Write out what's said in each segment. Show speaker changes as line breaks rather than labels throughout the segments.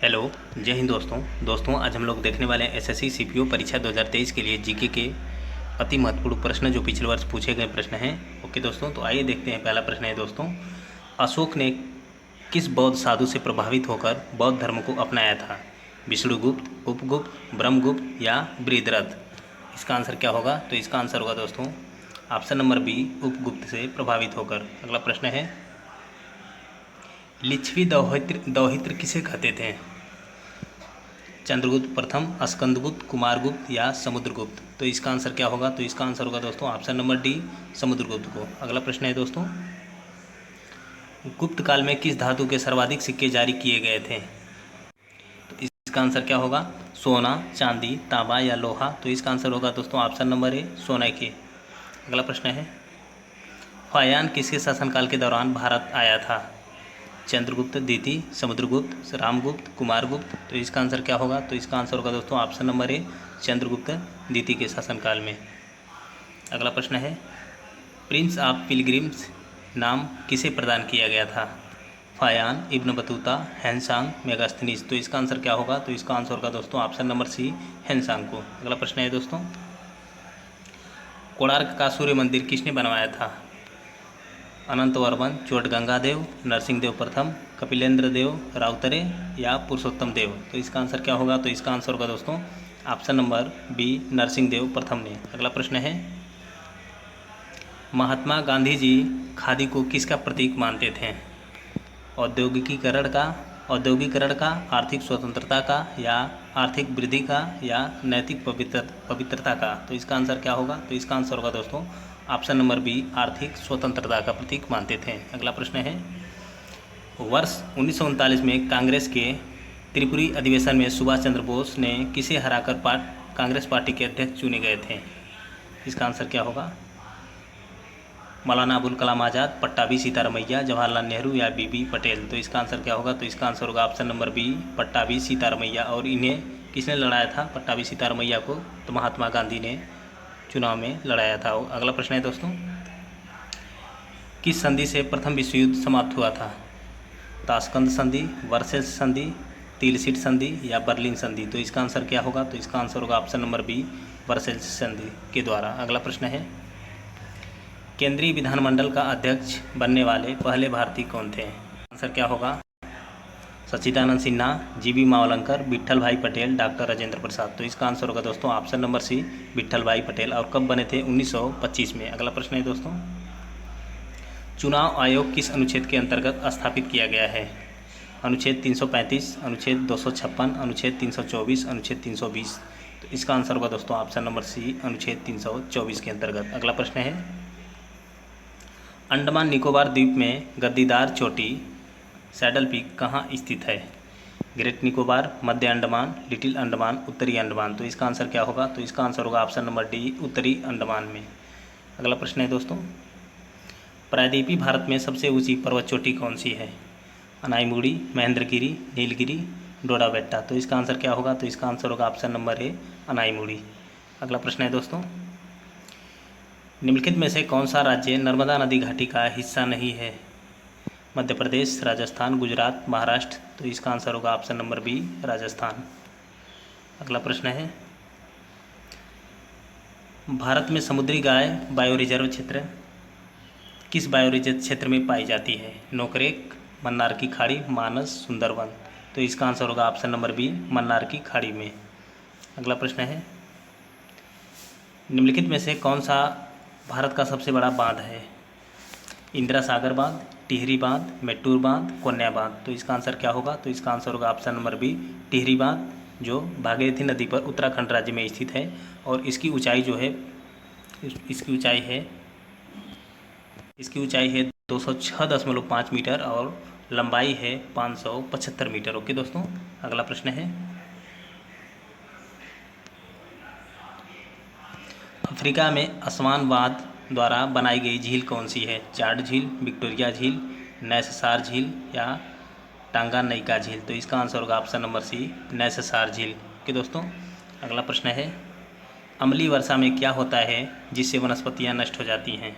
Hello, जय हिंद दोस्तों आज हम लोग देखने वाले हैं एसएससी सीपीओ परीक्षा 2023 के लिए जीके के अति महत्वपूर्ण प्रश्न जो पिछले वर्ष पूछे गए प्रश्न हैं। ओके दोस्तों, तो आइए देखते हैं। पहला प्रश्न है दोस्तों, अशोक ने किस बौद्ध साधु से प्रभावित होकर बौद्ध धर्म को अपनाया था? विष्णुगुप्त, उपगुप्त, ब्रह्मगुप्त या बृहद्रथ? इसका आंसर क्या होगा? तो इसका आंसर होगा दोस्तों ऑप्शन नंबर बी, उपगुप्त से प्रभावित होकर। अगला प्रश्न है, लिच्छवी दौहित्र किसे कहते थे? चंद्रगुप्त प्रथम, स्कंदगुप्त, कुमारगुप्त या समुद्रगुप्त? तो इसका आंसर क्या होगा? तो इसका आंसर होगा दोस्तों ऑप्शन नंबर डी, समुद्रगुप्त को। अगला प्रश्न है दोस्तों, गुप्त काल में किस धातु के सर्वाधिक सिक्के जारी किए गए थे? तो इसका आंसर क्या होगा? सोना, चांदी, तांबा या लोहा? तो इसका आंसर होगा दोस्तों ऑप्शन नंबर ए, सोने के। अगला प्रश्न है, फायान किसके शासनकाल के दौरान भारत आया था? चंद्रगुप्त द्वितीय, समुद्रगुप्त, रामगुप्त, कुमारगुप्त? तो इसका आंसर क्या होगा? तो इसका आंसर होगा दोस्तों ऑप्शन नंबर ए, चंद्रगुप्त द्वितीय के शासनकाल में। अगला प्रश्न है, प्रिंस ऑफ पिलग्रिम्स नाम किसे प्रदान किया गया था? फायान, इब्न बतूता, हैंसांग, मेगास्थनीज? तो इसका आंसर क्या होगा? तो इसका आंसर होगा दोस्तों ऑप्शन नंबर सी, हैंसांग को। अगला प्रश्न है दोस्तों, कोणार्क का सूर्य मंदिर किसने बनवाया था? अनंतवर्मन, चोटगंगादेव, नरसिंहदेव प्रथम, कपिलेंद्र देव राउतरे या पुरुषोत्तम देव? तो इसका आंसर क्या होगा? तो इसका आंसर होगा दोस्तों ऑप्शन नंबर बी, नरसिंहदेव प्रथम ने। अगला प्रश्न है, महात्मा गांधी जी खादी को किसका प्रतीक मानते थे? औद्योगिकरण का, आर्थिक स्वतंत्रता का या आर्थिक वृद्धि का या नैतिक पवित्रता का? तो इसका आंसर क्या होगा? तो इसका आंसर होगा दोस्तों ऑप्शन नंबर बी, आर्थिक स्वतंत्रता का प्रतीक मानते थे। अगला प्रश्न है, वर्ष 1939 में कांग्रेस के त्रिपुरी अधिवेशन में सुभाष चंद्र बोस ने किसे हराकर कांग्रेस पार्टी के अध्यक्ष चुने गए थे? इसका आंसर क्या होगा? मौलाना अबुल कलाम आज़ाद, पट्टाभी सीतारमैया, जवाहरलाल नेहरू या बीबी पटेल? तो इसका आंसर क्या होगा? तो इसका आंसर होगा option number B, Pattabhi Sitaramayya. और इन्हें किसने लड़ाया था, पट्टाभी सीतारमैया को? तो महात्मा गांधी ने चुनाव में लड़ाया था। अगला प्रश्न है दोस्तों, किस संधि से प्रथम विश्व युद्ध समाप्त हुआ था? ताशकंद संधि, वर्सेल्स संधि, तिलसिट संधि या बर्लिन संधि? तो इसका आंसर क्या होगा? तो इसका आंसर होगा ऑप्शन नंबर बी, वर्सेल्स संधि के द्वारा। अगला प्रश्न है, केंद्रीय विधानमंडल का अध्यक्ष बनने वाले पहले भारतीय कौन थे? आंसर क्या होगा? सच्चिदानंद सिन्हा, जीबी मावलंकर, विट्ठल भाई पटेल, डॉक्टर राजेंद्र प्रसाद? तो इसका आंसर होगा दोस्तों ऑप्शन नंबर सी, विट्ठल भाई पटेल। और कब बने थे? 1925 में। अगला प्रश्न है दोस्तों, चुनाव आयोग किस अनुच्छेद के अंतर्गत स्थापित किया गया है? अनुच्छेद 335, अनुच्छेद 256, अनुच्छेद 324, अनुच्छेद 320? तो इसका आंसर होगा दोस्तों ऑप्शन नंबर सी, अनुच्छेद 324 के अंतर्गत। अगला प्रश्न है, अंडमान निकोबार द्वीप में गद्दीदार चोटी सैडल पीक कहाँ स्थित है? ग्रेट निकोबार, मध्य अंडमान, लिटिल अंडमान, उत्तरी अंडमान? तो इसका आंसर क्या होगा? तो इसका आंसर होगा ऑप्शन नंबर डी, उत्तरी अंडमान में। अगला प्रश्न है दोस्तों, प्रायद्वीपीय भारत में सबसे ऊंची पर्वत चोटी कौन सी है? अनाईमुड़ी, महेंद्रगिरी, नीलगिरी, डोडाबेट्टा? तो इसका आंसर क्या होगा? तो इसका आंसर होगा ऑप्शन नंबर ए, अनाईमुड़ी। अगला प्रश्न है दोस्तों, निम्नलिखित में से कौन सा राज्य नर्मदा नदी घाटी का हिस्सा नहीं है? मध्य प्रदेश, राजस्थान, गुजरात, महाराष्ट्र? तो इसका आंसर होगा ऑप्शन नंबर बी, राजस्थान। अगला प्रश्न है, भारत में समुद्री गाय बायो रिजर्व क्षेत्र किस बायो रिजर्व क्षेत्र में पाई जाती है? नोकरेक, मन्नार की खाड़ी, मानस, सुंदरवन? तो इसका आंसर होगा ऑप्शन नंबर बी, मन्नार की खाड़ी में। अगला प्रश्न है, निम्नलिखित में से कौन सा भारत का सबसे बड़ा बांध है? इंदिरा सागर बांध, टिहरी बांध, मेट्टूर बांध, कोन्या बांध? तो इसका आंसर क्या होगा? तो इसका आंसर होगा ऑप्शन नंबर बी, टिहरी बांध, जो भागीरथी नदी पर उत्तराखंड राज्य में स्थित है। और इसकी ऊंचाई जो है, इसकी ऊंचाई है 206.5 मीटर और लंबाई है 575 मीटर। ओके दोस्तों, अगला प्रश्न है, अफ्रीका में असवानवाद द्वारा बनाई गई झील कौन सी है? चाड झील, विक्टोरिया झील, नैससार झील या टांगानइका झील? तो इसका आंसर होगा ऑप्शन नंबर सी, नैससार झील। ओके दोस्तों, अगला प्रश्न है, अम्लीय वर्षा में क्या होता है जिससे वनस्पतियां नष्ट हो जाती हैं?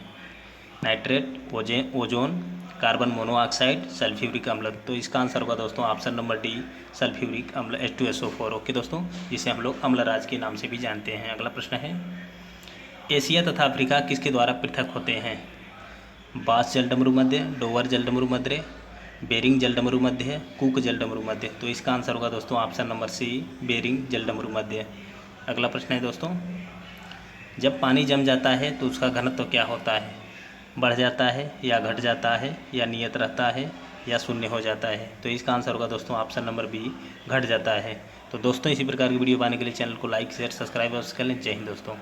Nitrate, ozone, carbon monoxide, sulphuric अम्ल। तो इसका आंसर होगा दोस्तों ऑप्शन नंबर डी, सल्फ्यूरिक अम्ल H2SO4। ओके दोस्तों, जिसे हम लोग अम्लराज के नाम से भी जानते हैं। अगला प्रश्न है, एशिया तथा अफ्रीका किसके द्वारा पृथक होते हैं? बास जलडमरू मध्य, डोवर जलडमरू मध्य, बेरिंग जलडमरू मध्य, कूक जलडमरू मध्य। तो इसका आंसर होगा दोस्तों ऑप्शन नंबर सी, बेरिंग जलडमरू मध्य। अगला प्रश्न है दोस्तों, जब पानी जम जाता है तो उसका घनत्व क्या होता है? बढ़ जाता है या घट जाता है या नियत रहता है या शून्य हो जाता है? तो इसका आंसर होगा दोस्तों ऑप्शन नंबर बी, घट जाता है। तो दोस्तों इसी प्रकार की वीडियो पाने के लिए चैनल को लाइक शेयर सब्सक्राइब अवश्य कर लें। जय हिंद दोस्तों।